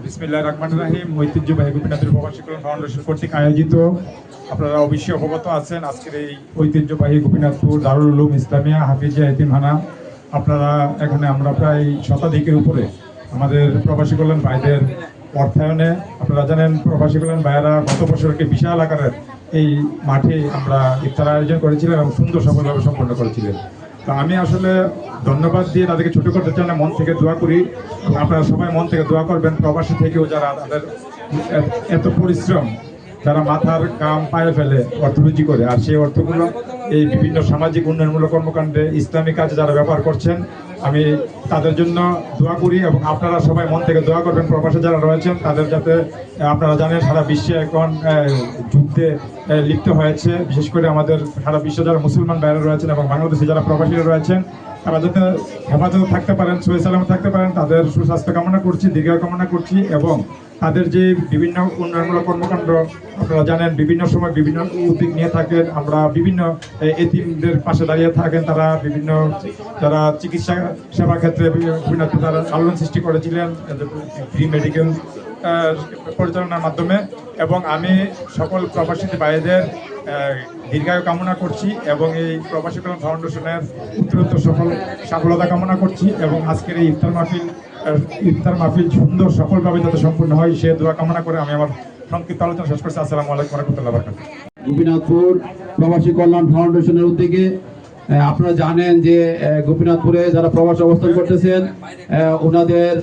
বিসমিল্লাহির রহমানির রহিম। ঐতিহ্যবাহী গোপীনাথের প্রবাসী কল্যাণ ফাউন্ডেশন কর্তৃক আয়োজিত, আপনারা অবশ্যই অবগত আছেন, আজকের এই ঐতিহ্যবাহী গোপীনাথপুর দারুল উলুম ইসলামিয়া হাফিজিয়া এতিমখানা। আপনারা এখানে আমরা প্রায় শতাধিকের উপরে আমাদের প্রবাসী কল্যাণ ভাইদের অর্থায়নে, আপনারা জানেন প্রবাসী কল্যাণ ভাইয়েরা গত বছরকে বিশাল আকারের এই মাঠে আমরা ইফতার আয়োজন করেছিলাম এবং সুন্দর সফলভাবে সম্পন্ন করেছিলেন। তো আমি আসলে ধন্যবাদ দিয়ে তাদেরকে ছোট করতে চাই না, মন থেকে দোয়া করি। আপনারা সবাই মন থেকে দোয়া করবেন, প্রবাসী থেকেও যারা তাদের এত পরিশ্রম, যারা মাথার কাম পায়ে ফেলে অর্থ রুজি করে, আর সেই অর্থগুলো এই বিভিন্ন সামাজিক উন্নয়নমূলক কর্মকাণ্ডে ইসলামিক কাজে যারা ব্যবহার করছেন, আমি তাদের জন্য দোয়া করি। এবং আপনারা সবাই মন থেকে দোয়া করবেন প্রবাসে যারা রয়েছেন তাদের, যাতে আপনারা জানেন সারা বিশ্বে এখন যুদ্ধে লিপ্ত হয়েছে, বিশেষ করে আমাদের সারা বিশ্বে যারা মুসলমান বাইরে রয়েছেন এবং বাংলাদেশে যারা প্রবাসীরা রয়েছেন, তারা যাতে হেফাজতে থাকতে পারেন, সহি সালামত থাকতে পারেন, তাদের সুস্বাস্থ্য কামনা করছি, দীর্ঘায়ু কামনা করছি। এবং তাদের যে বিভিন্ন উন্নয়নমূলক কর্মকাণ্ড আপনারা জানেন বিভিন্ন সময় বিভিন্ন উদ্যোগ নিয়ে থাকেন, আমরা বিভিন্ন এতিমদের পাশে দাঁড়িয়ে থাকেন, তারা বিভিন্ন যারা চিকিৎসা সেবা ক্ষেত্রে বিভিন্ন তারা আলোড়ন সৃষ্টি করেছিলেন ফ্রি মেডিকেল পরিচালনার মাধ্যমে। এবং আমি সকল প্রবাসী ভাইদের দীর্ঘায়ু কামনা করছি এবং এই প্রবাসী কল্যাণ ফাউন্ডেশনের উত্তরোত্তর সফলতা কামনা করছি। এবং আজকের এই ইফতার মাহফিল সুন্দর সফলভাবে যাতে সম্পূর্ণ হয় সে দোয়া কামনা করে আমি আমার সংক্ষিপ্ত আলোচনা শেষ করছি। আসসালামু আলাইকুম ওয়া রাহমাতুল্লাহি ওয়া বারাকাতুহু। গোপীনাথপুর প্রবাসী কল্যাণ ফাউন্ডেশনের উদ্যোগে আপনারা জানেন যে গোপীনাথপুরে যারা প্রবাসী অবস্থান করতেছেন ওনাদের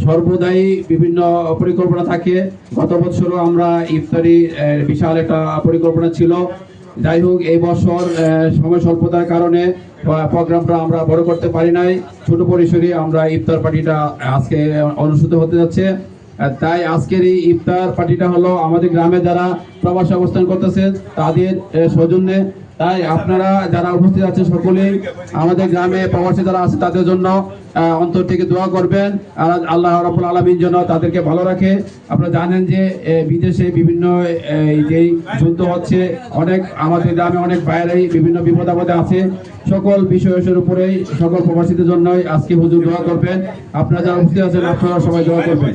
সর্বদাই বিভিন্ন পরিকল্পনা থাকে। গত বছরও আমরা ইফতারি বিশাল একটা পরিকল্পনা ছিল। যাই হোক, এই বছর সময় স্বল্পতার কারণে প্রোগ্রামটা আমরা বড় করতে পারি নাই। ছোট পরিসরে আমরা ইফতার পার্টিটা আজকে অনুষ্ঠিত হতে যাচ্ছে। তাই আজকের এই ইফতার পার্টিটা হলো আমাদের গ্রামে যারা প্রবাসী অবস্থান করতেছেন তাদের সৌজন্যে। তাই আপনারা যারা উপস্থিত আছেন সকলেই আমাদের গ্রামে প্রবাসী যারা আছে তাদের জন্য অন্তর থেকে দোয়া করবেন, আর আল্লাহ রাব্বুল আলামিন যেন তাদেরকে ভালো রাখে। আপনারা জানেন যে বিদেশে বিভিন্ন যেই যুদ্ধ হচ্ছে, অনেক আমাদের গ্রামে অনেক বাইরেই বিভিন্ন বিপদ আপদে আছে। সকল বিষয়ের উপরেই সকল প্রবাসীদের জন্যই আজকে হুজুর দোয়া করবেন। আপনারা যারা উপস্থিত আছেন আপনারা সবাই দোয়া করবেন।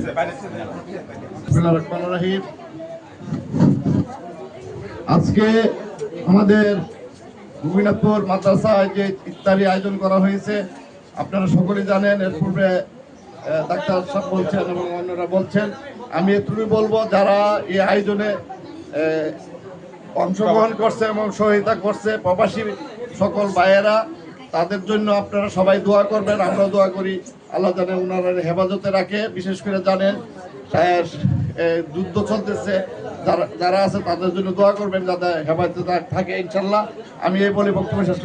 আজকে আমাদের গোপীনাথপুর মাদ্রাসায় যে ইফতারি আয়োজন করা হয়েছে আপনারা সকলেই জানেন। এর পূর্বে ডাক্তার সাহেব বলছেন এবং অন্যরা বলছেন। আমি এটুকুই বলবো, যারা এই আয়োজনে অংশগ্রহণ করছে এবং সহায়তা করছে প্রবাসী সকল ভাইয়েরা, তাদের জন্য আপনারা সবাই দোয়া করবেন। আমরাও দোয়া করি আল্লাহ জানে ওনারা হেফাজতে রাখে। বিশেষ করে জানেন যুদ্ধ চলতেছে, যারা আছে তাদের জন্য দোয়া করবেন যাতে হেফাজতে থাকে ইনশাল্লাহ। আমি এই বলে বক্তব্য শেষ